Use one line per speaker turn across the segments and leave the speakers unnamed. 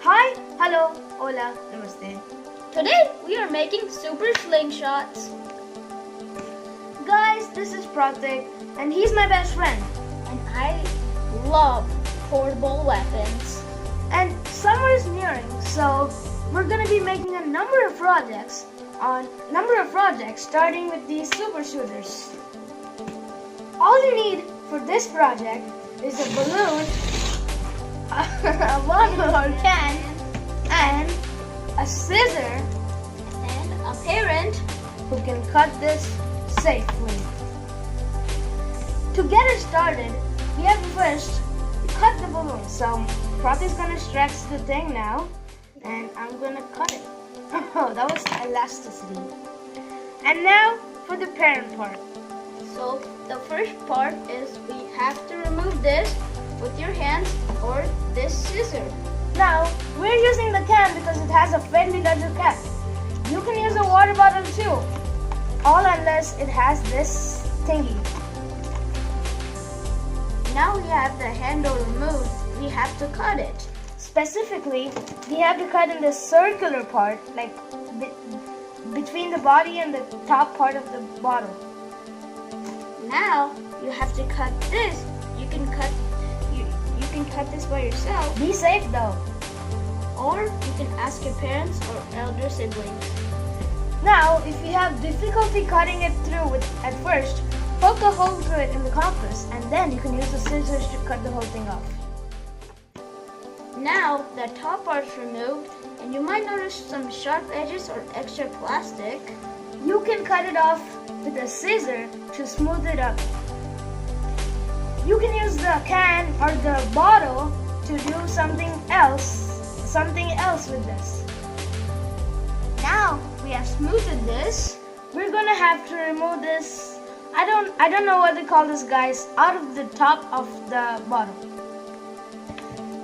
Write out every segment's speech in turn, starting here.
Hi, hello, hola, namaste.
Today we are making super slingshots.
Guys, this is Pratik and he's my best friend.
And I love portable weapons.
And summer is nearing, so we're gonna be making a number of projects starting with these super shooters. All you need for this project is a balloon, a bottle or can, and a scissor,
And a parent
who can cut this safely. To get it started, we have to first cut the balloon. So Pratik's gonna stretch the thing now, and I'm gonna cut it. Oh, that was elasticity. And now for the parent part.
So the first part is we have to remove this with your hands or this scissor.
Now, we're using the can because it has a friendly ledger cap. You can use a water bottle too, all unless it has this thingy.
Now we have the handle removed, we have to cut it.
Specifically, we have to cut in the circular part, like between the body and the top part of the bottle.
Now you have to cut this. You can cut this by yourself,
Be safe though.
or you can ask your parents or elder siblings.
Now, if you have difficulty cutting it through at first, poke a hole through it in the compass, and then you can use the scissors to cut the whole thing off.
Now the top part's removed, and you might notice some sharp edges or extra plastic.
You can cut it off with a scissor to smooth it up. You can use the can or the bottle to do something else with this.
Now we have smoothed this.
We're gonna have to remove this. I don't know what they call this, guys, out of the top of the bottle.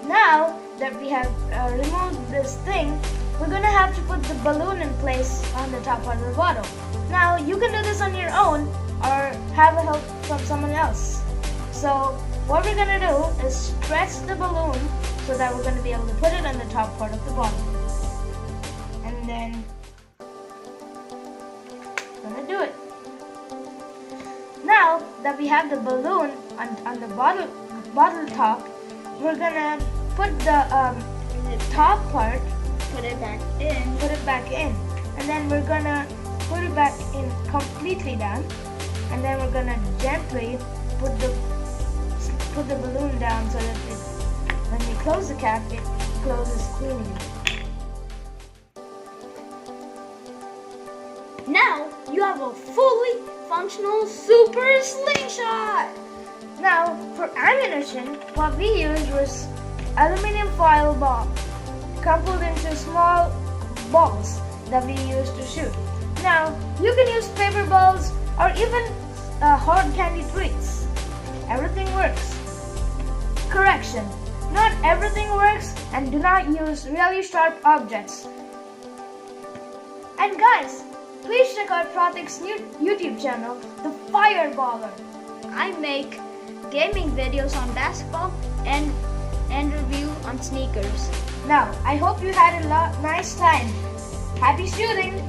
Now that we have removed this thing, we're gonna have to put the balloon in place on the top part of the bottle. Now you can do this on your own or have a help from someone else. So what we're gonna do is stretch the balloon so that we're gonna be able to put it on the top part of the bottle. And then gonna do it. Now that we have the balloon on the bottle top, we're gonna put the top part,
Put it back in.
and then we're gonna put it back in completely down, and then we're gonna gently put the balloon down so that when we close the cap, it closes cleanly.
Now you have a fully functional super slingshot.
Now, for ammunition, what we used was aluminum foil ball, crumpled into small balls that we used to shoot. Now, you can use paper balls or even hard candy treats. Everything works. Correction, not everything works, and do not use really sharp objects. And guys, please check out Pratik's new YouTube channel, The Fireballer.
I make gaming videos on basketball and review on sneakers.
Now, I hope you had a nice time. Happy shooting!